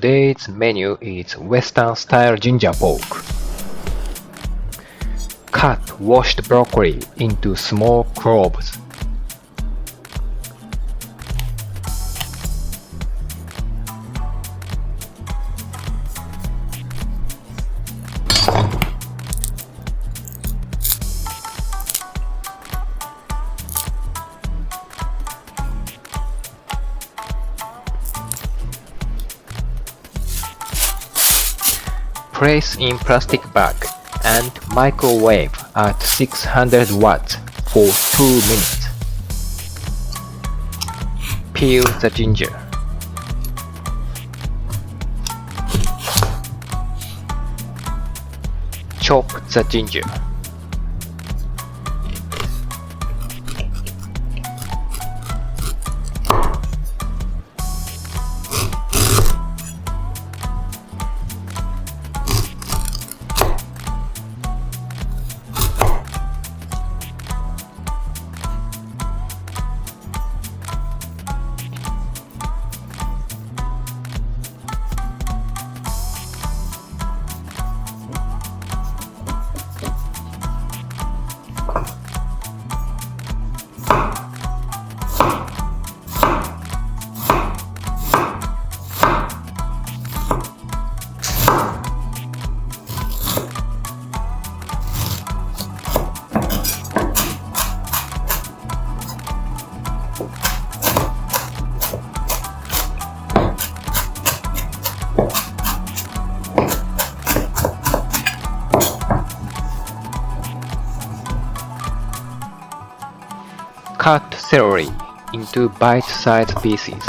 Today's menu is Western-style gingerpork. Cut washed broccoli into small cloves. Place in plastic bag and microwave at 600 watts for 2 minutes. Peel the ginger. Chop the ginger. Cut celery into bite-sized pieces.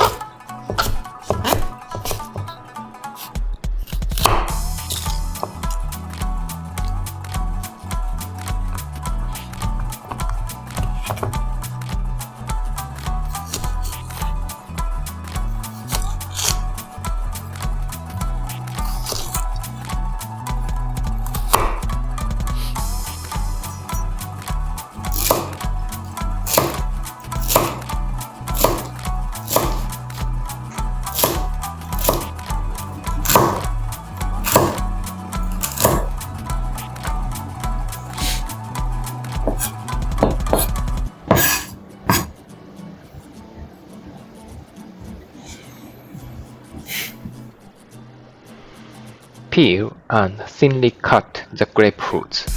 Peel and thinly cut the grapefruits.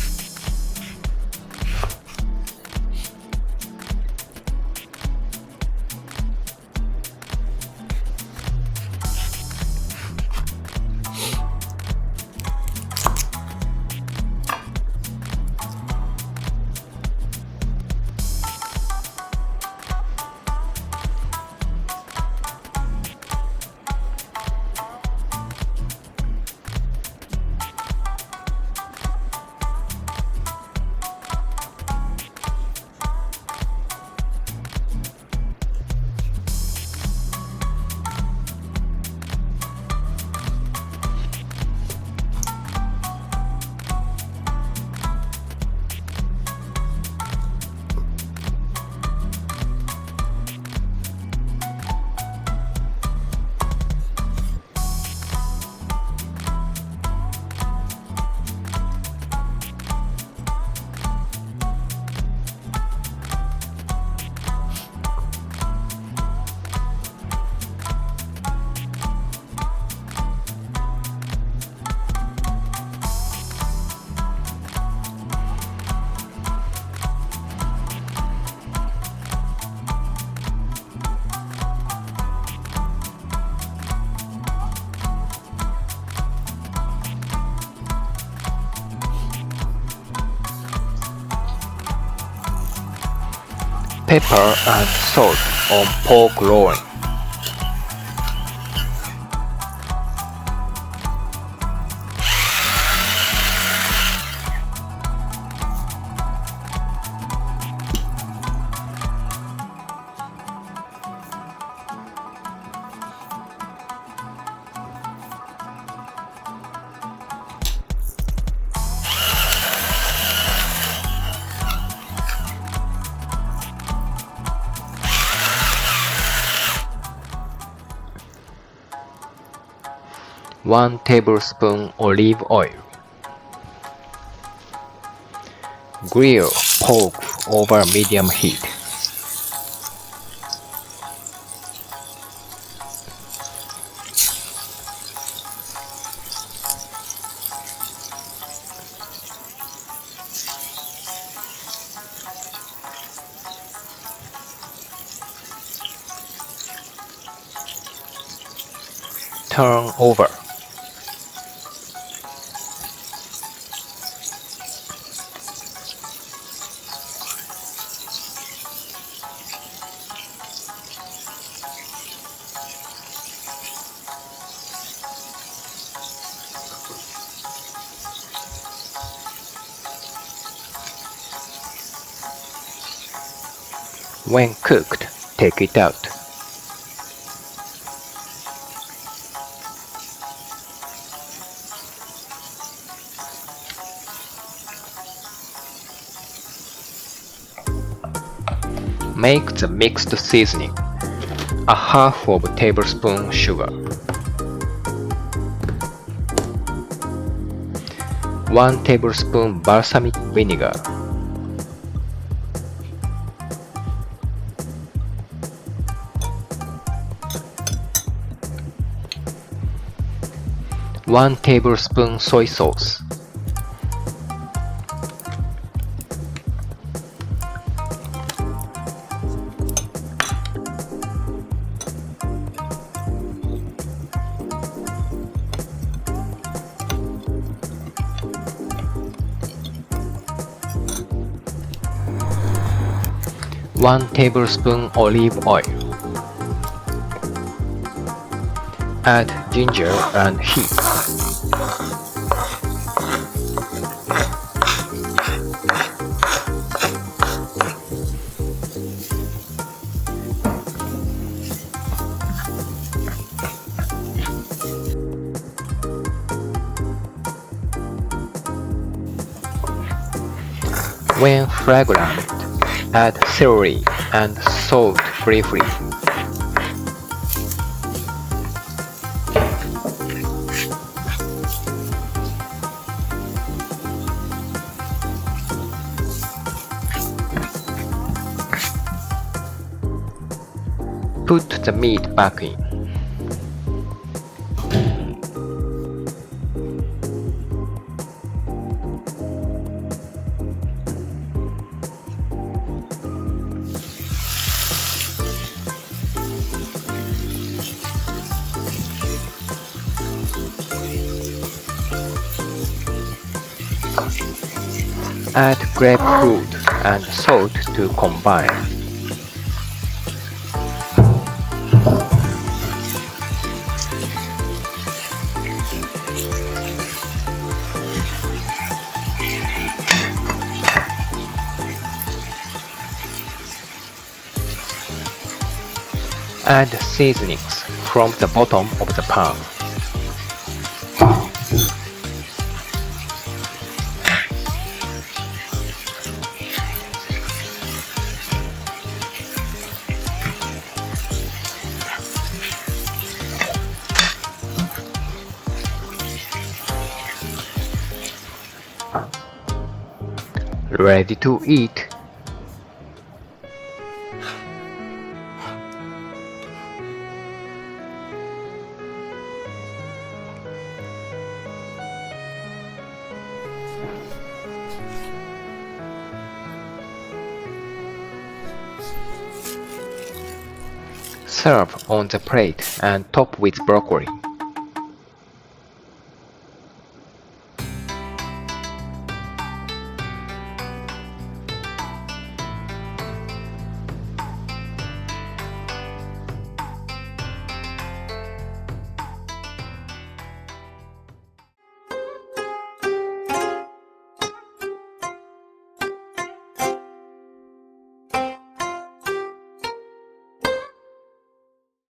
Pepper and salt on pork loin. 1 tablespoon olive oil. Grill pork over medium heat. Turn over. When cooked, take it out. Make the mixed seasoning. A half of tablespoon sugar. 1 tablespoon balsamic vinegar. 1 tablespoon soy sauce. 1 tablespoon olive oil. Add ginger and heat. When fragrant, add celery and salt briefly. Put the meat back in. Add grapefruit and salt to combine. Add seasonings from the bottom of the pan. Ready to eat. Serve on the plate and top with broccoli.